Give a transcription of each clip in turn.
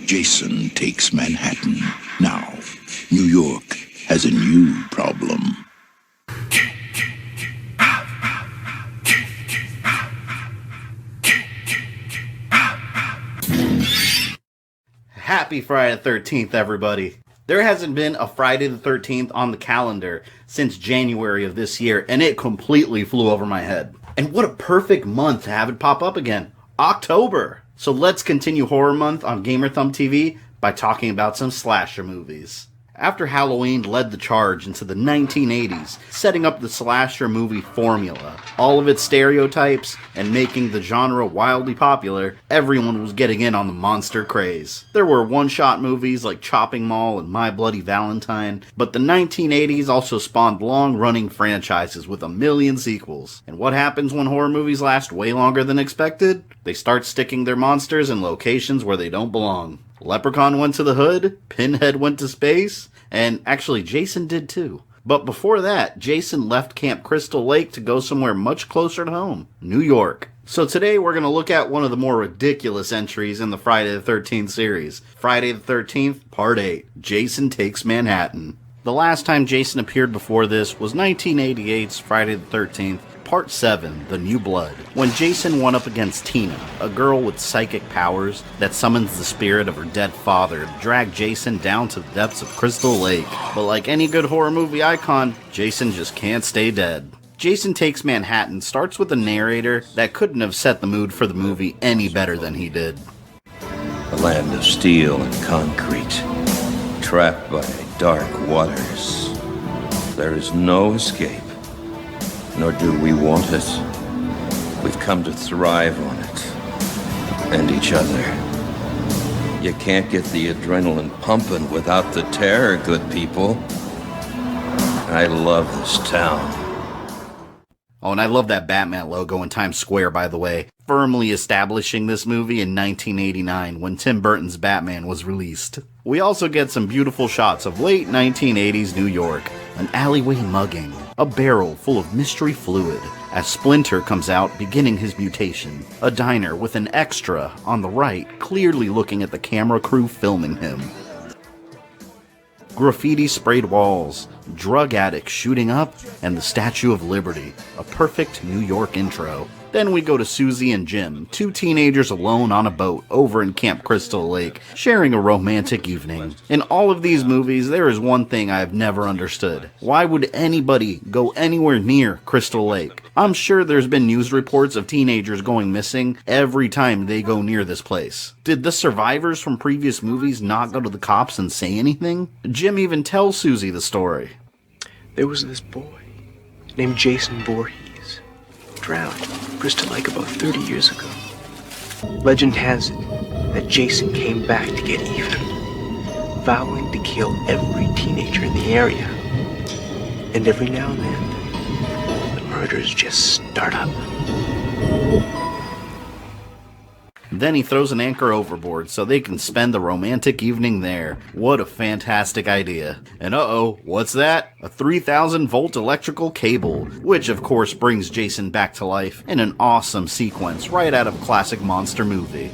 Jason Takes Manhattan. Now, New York has a new problem. Happy Friday the 13th, everybody. There hasn't been a Friday the 13th on the calendar since January of this year, and it completely flew over my head. And what a perfect month to have it pop up again. October. So let's continue Horror Month on GamerThumbTV by talking about some slasher movies. After Halloween led the charge into the 1980s, setting up the slasher movie formula, all of its stereotypes, and making the genre wildly popular, everyone was getting in on the monster craze. There were one-shot movies like Chopping Mall and My Bloody Valentine, but the 1980s also spawned long-running franchises with a million sequels. And what happens when horror movies last way longer than expected? They start sticking their monsters in locations where they don't belong. Leprechaun went to the hood, Pinhead went to space, and actually Jason did too. But before that, Jason left Camp Crystal Lake to go somewhere much closer to home, New York. So today we're going to look at one of the more ridiculous entries in the Friday the 13th series. Friday the 13th, Part 8, Jason Takes Manhattan. The last time Jason appeared before this was 1988's Friday the 13th, Part 7, The New Blood, when Jason went up against Tina, a girl with psychic powers that summons the spirit of her dead father to drag Jason down to the depths of Crystal Lake. But like any good horror movie icon, Jason just can't stay dead. Jason Takes Manhattan starts with a narrator that couldn't have set the mood for the movie any better than he did. A land of steel and concrete, trapped by dark waters. There is no escape. Nor do we want it. We've come to thrive on it. And each other. You can't get the adrenaline pumping without the terror, good people. I love this town. Oh, and I love that Batman logo in Times Square, by the way, firmly establishing this movie in 1989 when Tim Burton's Batman was released. We also get some beautiful shots of late 1980s New York, an alleyway mugging, a barrel full of mystery fluid, as Splinter comes out beginning his mutation, a diner with an extra on the right clearly looking at the camera crew filming him. Graffiti sprayed walls, drug addicts shooting up, and the Statue of Liberty, a perfect New York intro. Then we go to Susie and Jim, two teenagers alone on a boat over in Camp Crystal Lake, sharing a romantic evening. In all of these movies, there is one thing I have never understood. Why would anybody go anywhere near Crystal Lake? I'm sure there's been news reports of teenagers going missing every time they go near this place. Did the survivors from previous movies not go to the cops and say anything? Jim even tells Susie the story. There was this boy named Jason Voorhees. Drowned in Crystal Lake about 30 years ago. Legend has it that Jason came back to get even, vowing to kill every teenager in the area. And every now and then, the murders just start up. Then he throws an anchor overboard so they can spend the romantic evening there. What a fantastic idea. And uh-oh, what's that? A 3,000-volt electrical cable, which of course brings Jason back to life in an awesome sequence right out of a classic monster movie.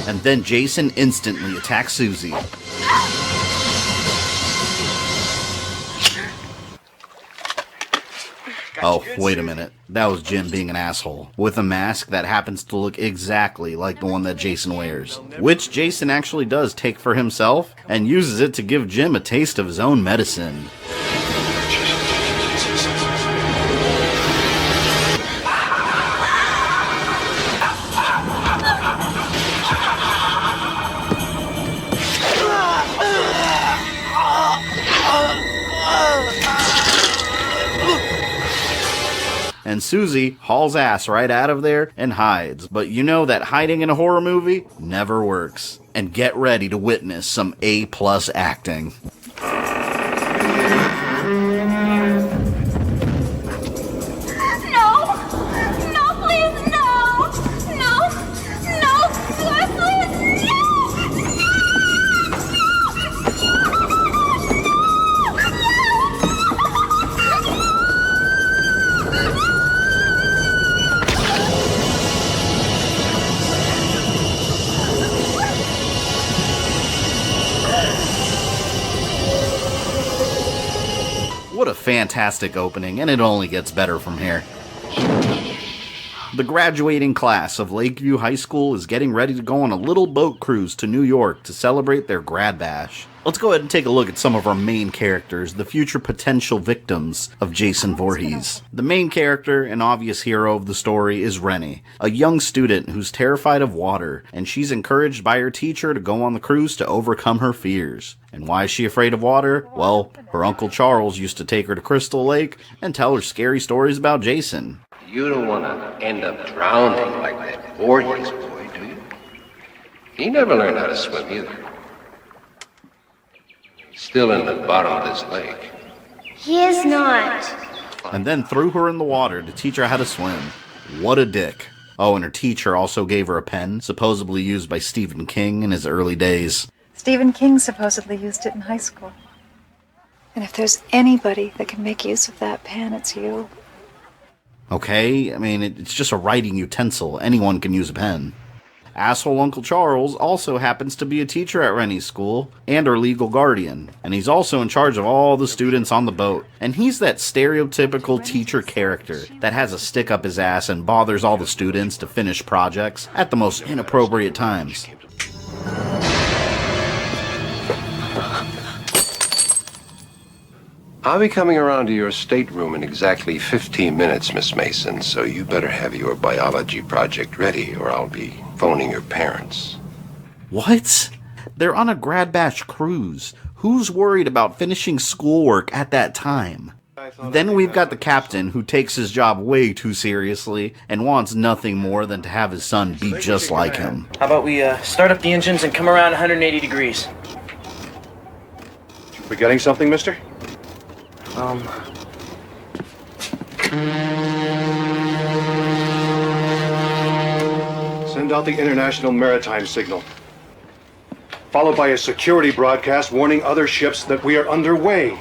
And then Jason instantly attacks Susie. Oh, wait a minute. That was Jim being an asshole, with a mask that happens to look exactly like the one that Jason wears, which Jason actually does take for himself, and uses it to give Jim a taste of his own medicine. And Susie hauls ass right out of there and hides. But you know that hiding in a horror movie never works. And get ready to witness some A+ acting. What a fantastic opening, and it only gets better from here. The graduating class of Lakeview High School is getting ready to go on a little boat cruise to New York to celebrate their grad bash. Let's go ahead and take a look at some of our main characters, the future potential victims of Jason Voorhees. The main character and obvious hero of the story is Rennie, a young student who's terrified of water, and she's encouraged by her teacher to go on the cruise to overcome her fears. And why is she afraid of water? Well, her Uncle Charles used to take her to Crystal Lake and tell her scary stories about Jason. You don't want to end up drowning like that Voorhees boy, do you? He never learned how to swim either. He's still in the bottom of this lake. He is not. And then threw her in the water to teach her how to swim. What a dick. Oh, and her teacher also gave her a pen, supposedly used by Stephen King in his early days. Stephen King supposedly used it in high school. And if there's anybody that can make use of that pen, it's you. Okay, I mean, it's just a writing utensil. Anyone can use a pen. Asshole Uncle Charles also happens to be a teacher at Rennie's school, and her legal guardian. And he's also in charge of all the students on the boat. And he's that stereotypical teacher character that has a stick up his ass and bothers all the students to finish projects at the most inappropriate times. I'll be coming around to your stateroom in exactly 15 minutes, Miss Mason, so you better have your biology project ready or I'll be phoning your parents. What? They're on a grad bash cruise. Who's worried about finishing schoolwork at that time? Then we've got the captain who takes his job way too seriously and wants nothing more than to have his son be just like him. How about we start up the engines and come around 180 degrees? Forgetting something, mister? Send out the International Maritime Signal, followed by a security broadcast warning other ships that we are underway.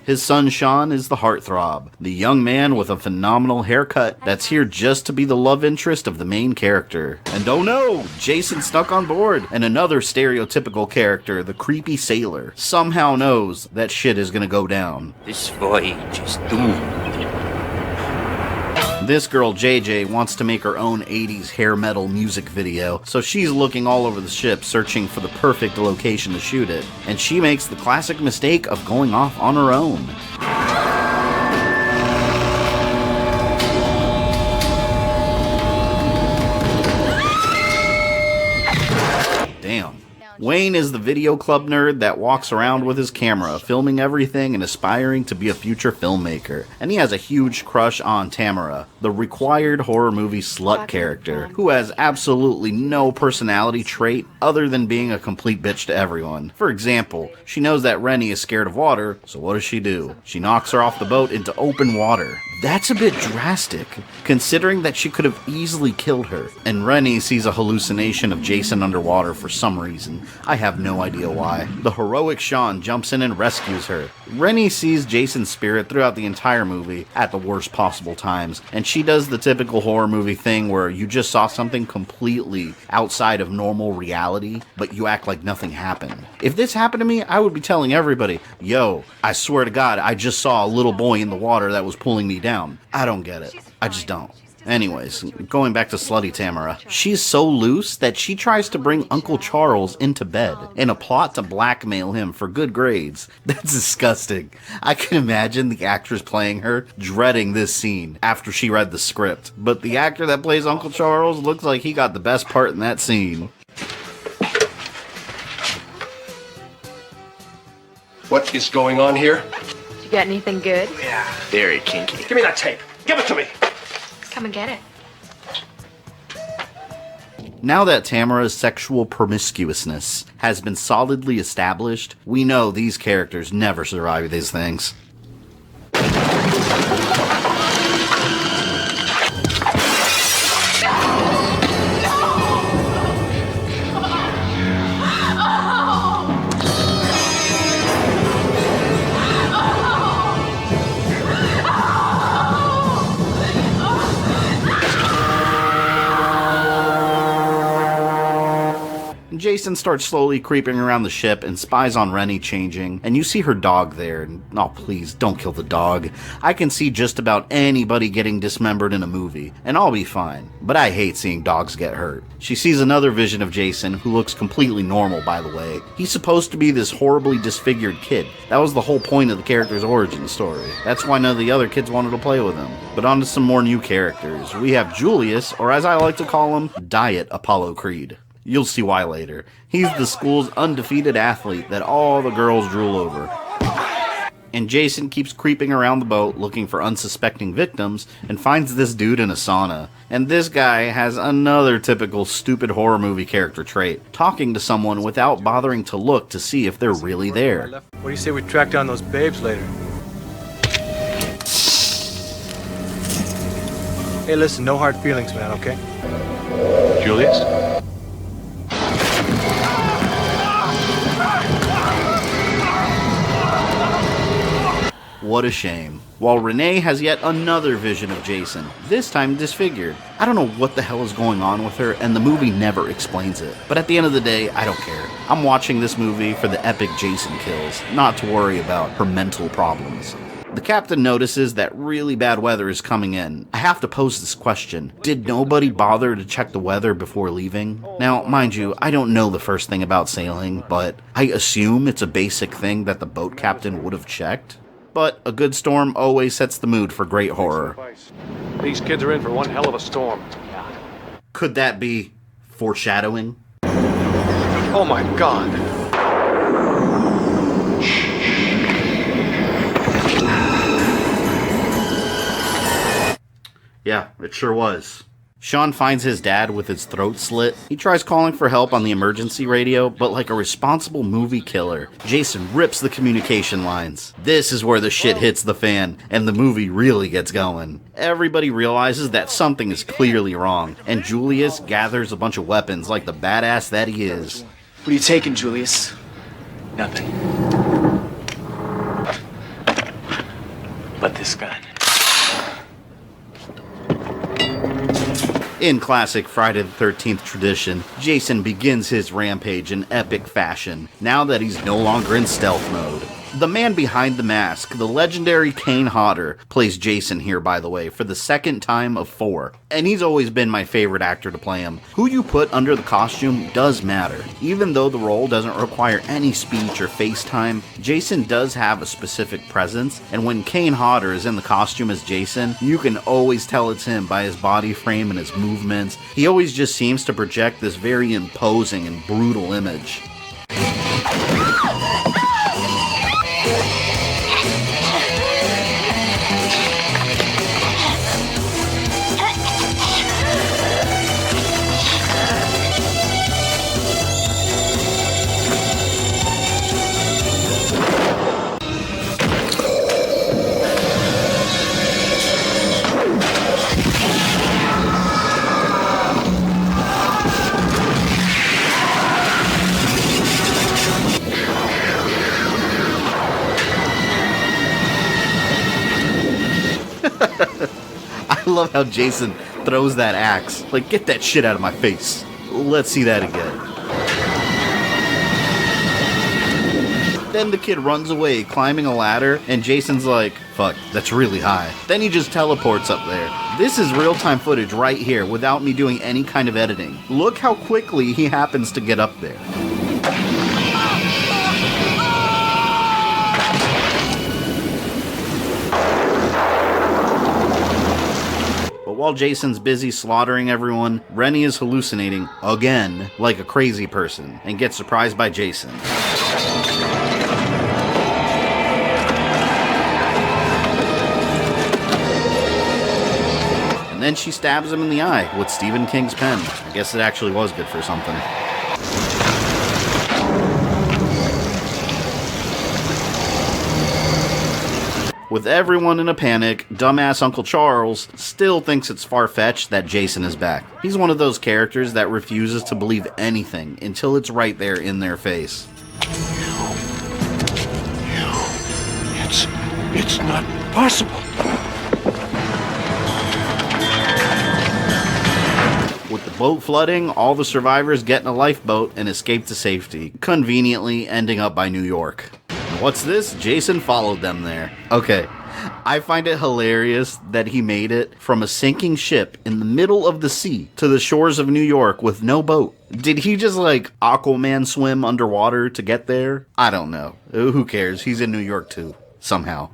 His son Sean is the heartthrob, the young man with a phenomenal haircut that's here just to be the love interest of the main character. And oh no, Jason snuck on board, and another stereotypical character, the creepy sailor, somehow knows that shit is gonna go down. This voyage is doomed. This girl, JJ, wants to make her own 80s hair metal music video, so she's looking all over the ship searching for the perfect location to shoot it, and she makes the classic mistake of going off on her own. Damn. Wayne is the video club nerd that walks around with his camera, filming everything and aspiring to be a future filmmaker. And he has a huge crush on Tamara, the required horror movie slut character, who has absolutely no personality trait other than being a complete bitch to everyone. For example, she knows that Rennie is scared of water, so what does she do? She knocks her off the boat into open water. That's a bit drastic, considering that she could have easily killed her. And Rennie sees a hallucination of Jason underwater for some reason. I have no idea why. The heroic Sean jumps in and rescues her. Rennie sees Jason's spirit throughout the entire movie at the worst possible times, and she does the typical horror movie thing where you just saw something completely outside of normal reality, but you act like nothing happened. If this happened to me, I would be telling everybody, yo, I swear to God, I just saw a little boy in the water that was pulling me down. I don't get it. I just don't. Anyways, going back to Slutty Tamara, she's so loose that she tries to bring Uncle Charles into bed in a plot to blackmail him for good grades. That's disgusting. I can imagine the actress playing her dreading this scene after she read the script, but the actor that plays Uncle Charles looks like he got the best part in that scene. What is going on here? You got anything good? Yeah, very kinky. Give me that tape. Give it to me. Come and get it. Now that Tamara's sexual promiscuousness has been solidly established, we know these characters never survive these things. Jason starts slowly creeping around the ship and spies on Rennie changing, and you see her dog there, and oh please, don't kill the dog. I can see just about anybody getting dismembered in a movie, and I'll be fine, but I hate seeing dogs get hurt. She sees another vision of Jason, who looks completely normal by the way. He's supposed to be this horribly disfigured kid. That was the whole point of the character's origin story. That's why none of the other kids wanted to play with him. But on to some more new characters. We have Julius, or as I like to call him, Diet Apollo Creed. You'll see why later. He's the school's undefeated athlete that all the girls drool over. And Jason keeps creeping around the boat looking for unsuspecting victims and finds this dude in a sauna. And this guy has another typical stupid horror movie character trait, talking to someone without bothering to look to see if they're really there. What do you say we track down those babes later? Hey, listen, no hard feelings, man, okay? Julius? What a shame. While Renee has yet another vision of Jason, this time disfigured. I don't know what the hell is going on with her, and the movie never explains it. But at the end of the day, I don't care. I'm watching this movie for the epic Jason kills, not to worry about her mental problems. The captain notices that really bad weather is coming in. I have to pose this question. Did nobody bother to check the weather before leaving? Now, mind you, I don't know the first thing about sailing, but I assume it's a basic thing that the boat captain would have checked. But a good storm always sets the mood for great horror. These kids are in for one hell of a storm. Could that be foreshadowing? Oh my God. Yeah, it sure was. Sean finds his dad with his throat slit. He tries calling for help on the emergency radio, but like a responsible movie killer, Jason rips the communication lines. This is where the shit hits the fan, and the movie really gets going. Everybody realizes that something is clearly wrong, and Julius gathers a bunch of weapons like the badass that he is. What are you taking, Julius? Nothing. But this gun. In classic Friday the 13th tradition, Jason begins his rampage in epic fashion, now that he's no longer in stealth mode. The man behind the mask, the legendary Kane Hodder, plays Jason here, by the way, for the second time of 4. And he's always been my favorite actor to play him. Who you put under the costume does matter. Even though the role doesn't require any speech or face time, Jason does have a specific presence, and when Kane Hodder is in the costume as Jason, you can always tell it's him by his body frame and his movements. He always just seems to project this very imposing and brutal image. I love how Jason throws that axe. Like, get that shit out of my face. Let's see that again. Then the kid runs away, climbing a ladder, and Jason's like, fuck, that's really high. Then he just teleports up there. This is real-time footage right here, without me doing any kind of editing. Look how quickly he happens to get up there. While Jason's busy slaughtering everyone, Rennie is hallucinating, again, like a crazy person, and gets surprised by Jason. And then she stabs him in the eye with Stephen King's pen. I guess it actually was good for something. With everyone in a panic, dumbass Uncle Charles still thinks it's far-fetched that Jason is back. He's one of those characters that refuses to believe anything until it's right there in their face. It's not possible. With the boat flooding, all the survivors get in a lifeboat and escape to safety, conveniently ending up by New York. What's this? Jason followed them there. Okay, I find it hilarious that he made it from a sinking ship in the middle of the sea to the shores of New York with no boat. Did he just like Aquaman swim underwater to get there? I don't know. Who cares? He's in New York too, somehow.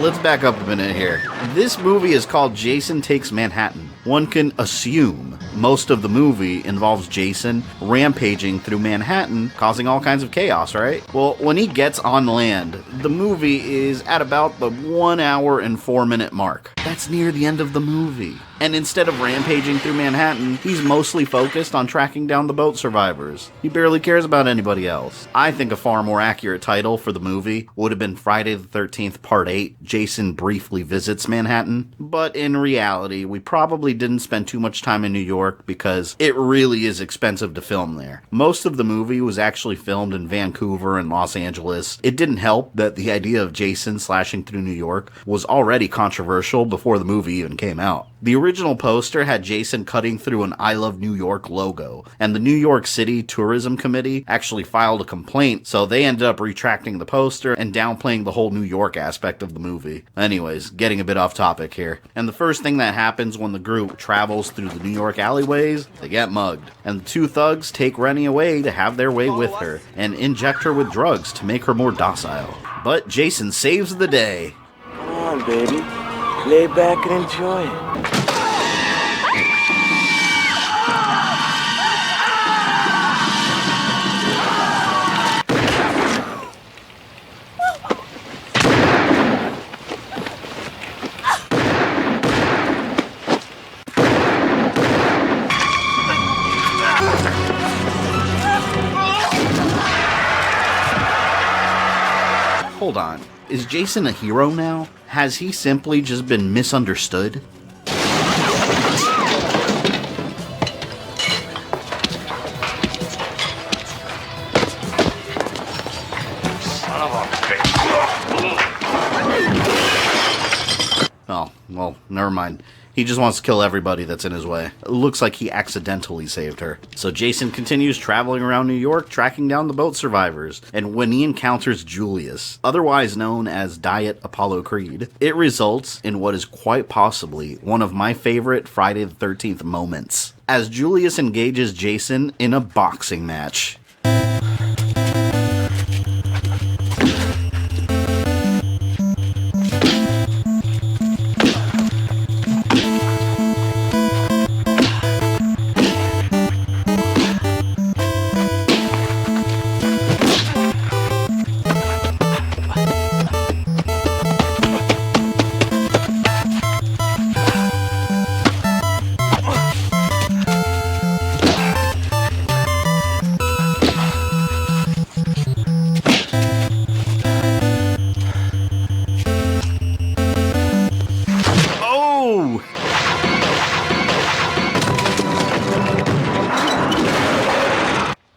Let's back up a minute here. This movie is called Jason Takes Manhattan. One can assume most of the movie involves Jason rampaging through Manhattan, causing all kinds of chaos, right? Well, when he gets on land, the movie is at about the 1 hour and 4 minute mark. That's near the end of the movie. And instead of rampaging through Manhattan, he's mostly focused on tracking down the boat survivors. He barely cares about anybody else. I think a far more accurate title for the movie would have been Friday the 13th Part 8, Jason Briefly Visits Manhattan. But in reality, we probably didn't spend too much time in New York because it really is expensive to film there. Most of the movie was actually filmed in Vancouver and Los Angeles. It didn't help that the idea of Jason slashing through New York was already controversial before the movie even came out. The original poster had Jason cutting through an I Love New York logo, and the New York City Tourism Committee actually filed a complaint, so they ended up retracting the poster and downplaying the whole New York aspect of the movie. Anyways, getting a bit off topic here. And the first thing that happens when the group travels through the New York alleyways, they get mugged. And the two thugs take Rennie away to have their way with her, and inject her with drugs to make her more docile. But Jason saves the day. Come on, baby. Lay back and enjoy it. Hold on. Is Jason a hero now? Has he simply just been misunderstood? Oh, well, never mind. He just wants to kill everybody that's in his way. It looks like he accidentally saved her. So Jason continues traveling around New York, tracking down the boat survivors. And when he encounters Julius, otherwise known as Diet Apollo Creed, it results in what is quite possibly one of my favorite Friday the 13th moments, as Julius engages Jason in a boxing match.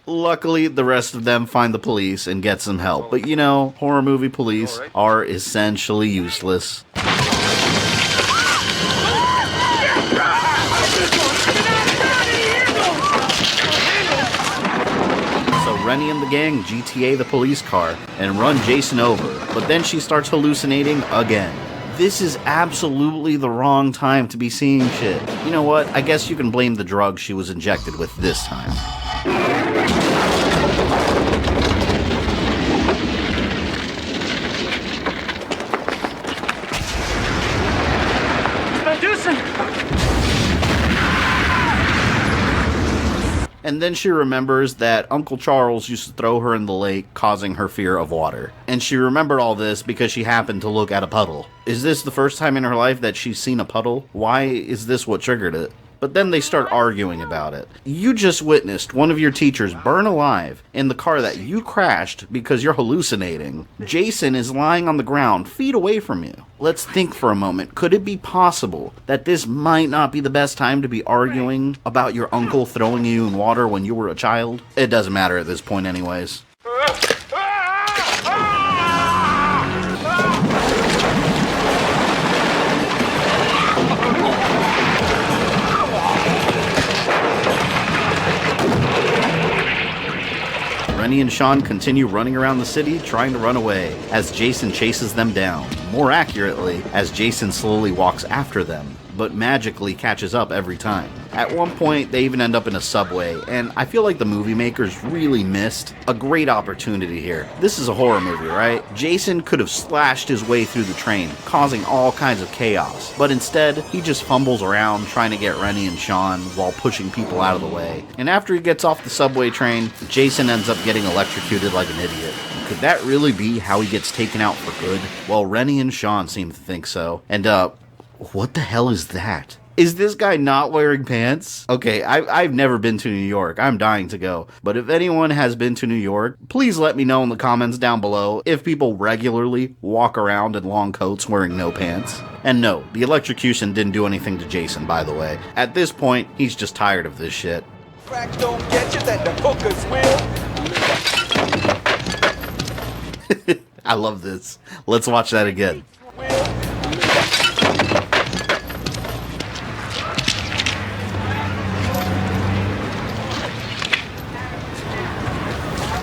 Luckily, the rest of them find the police and get some help. But you know, horror movie police are essentially useless. So Rennie and the gang GTA the police car and run Jason over. But then she starts hallucinating again. This is absolutely the wrong time to be seeing shit. You know what? I guess you can blame the drug she was injected with this time. And then she remembers that Uncle Charles used to throw her in the lake, causing her fear of water. And she remembered all this because she happened to look at a puddle. Is this the first time in her life that she's seen a puddle? Why is this what triggered it? but then they start arguing about it. You just witnessed one of your teachers burn alive in the car that you crashed because you're hallucinating. Jason is lying on the ground feet away from you. Let's think for a moment. Could it be possible that this might not be the best time to be arguing about your uncle throwing you in water when you were a child? It doesn't matter at this point anyways. Rennie and Sean continue running around the city trying to run away as Jason chases them down. More accurately, as Jason slowly walks after them, but magically catches up every time. At one point, they even end up in a subway, and I feel like the movie makers really missed a great opportunity here. This is a horror movie, right? Jason could have slashed his way through the train, causing all kinds of chaos, but instead, he just fumbles around trying to get Rennie and Sean while pushing people out of the way. And after he gets off the subway train, Jason ends up getting electrocuted like an idiot. Could that really be how he gets taken out for good? Well, Rennie and Sean seem to think so. And, what the hell is that? Is this guy not wearing pants? Okay, I've never been to New York. I'm dying to go. But if anyone has been to New York, please let me know in the comments down below if people regularly walk around in long coats wearing no pants. And no, the electrocution didn't do anything to Jason, by the way. At this point, he's just tired of this shit. Cracks don't get you, that the hookers will. I love this. Let's watch that again.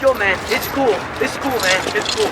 Yo, man, it's cool. It's cool, man. It's cool.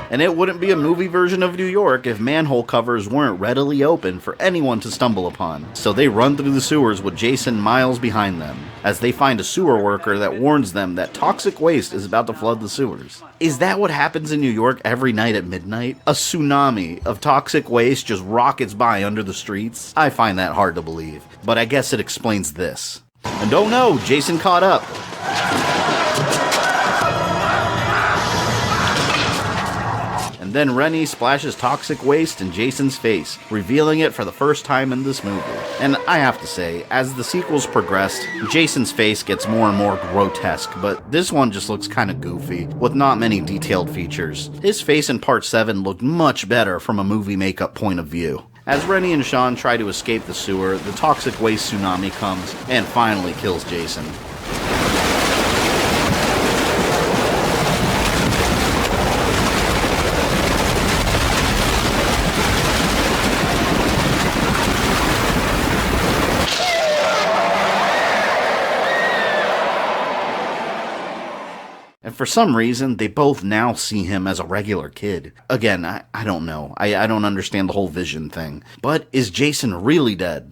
And it wouldn't be a movie version of New York if manhole covers weren't readily open for anyone to stumble upon. So they run through the sewers with Jason miles behind them, as they find a sewer worker that warns them that toxic waste is about to flood the sewers. Is that what happens in New York every night at midnight? A tsunami of toxic waste just rockets by under the streets? I find that hard to believe, but I guess it explains this. And oh no, Jason caught up. And then Rennie splashes toxic waste in Jason's face, revealing it for the first time in this movie. And I have to say, as the sequels progressed, Jason's face gets more and more grotesque, but this one just looks kinda goofy, with not many detailed features. His face in Part 7 looked much better from a movie makeup point of view. As Rennie and Sean try to escape the sewer, the toxic waste tsunami comes and finally kills Jason. And for some reason, they both now see him as a regular kid. Again, I don't know. I don't understand the whole vision thing. But is Jason really dead?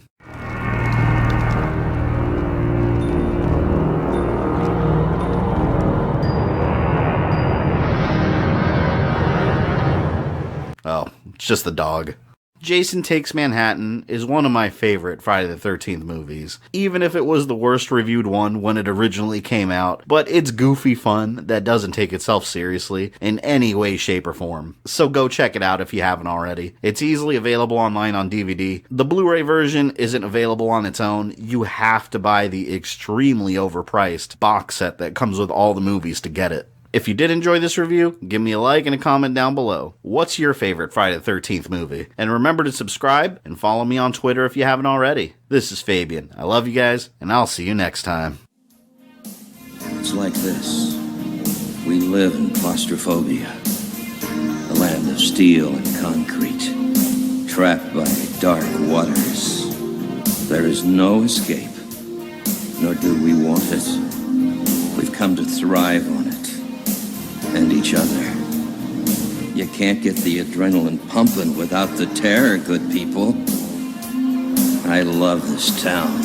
Oh, it's just the dog. Jason Takes Manhattan is one of my favorite Friday the 13th movies, even if it was the worst reviewed one when it originally came out, but it's goofy fun that doesn't take itself seriously in any way, shape, or form. So go check it out if you haven't already. It's easily available online on DVD. The Blu-ray version isn't available on its own. You have to buy the extremely overpriced box set that comes with all the movies to get it. If you did enjoy this review, give me a like and a comment down below. What's your favorite Friday the 13th movie? And remember to subscribe and follow me on Twitter if you haven't already. This is Fabian. I love you guys, and I'll see you next time. It's like this. We live in claustrophobia. A land of steel and concrete. Trapped by dark waters. There is no escape. Nor do we want it. We've come to thrive on it. And each other. You can't get the adrenaline pumping without the terror, good people. I love this town.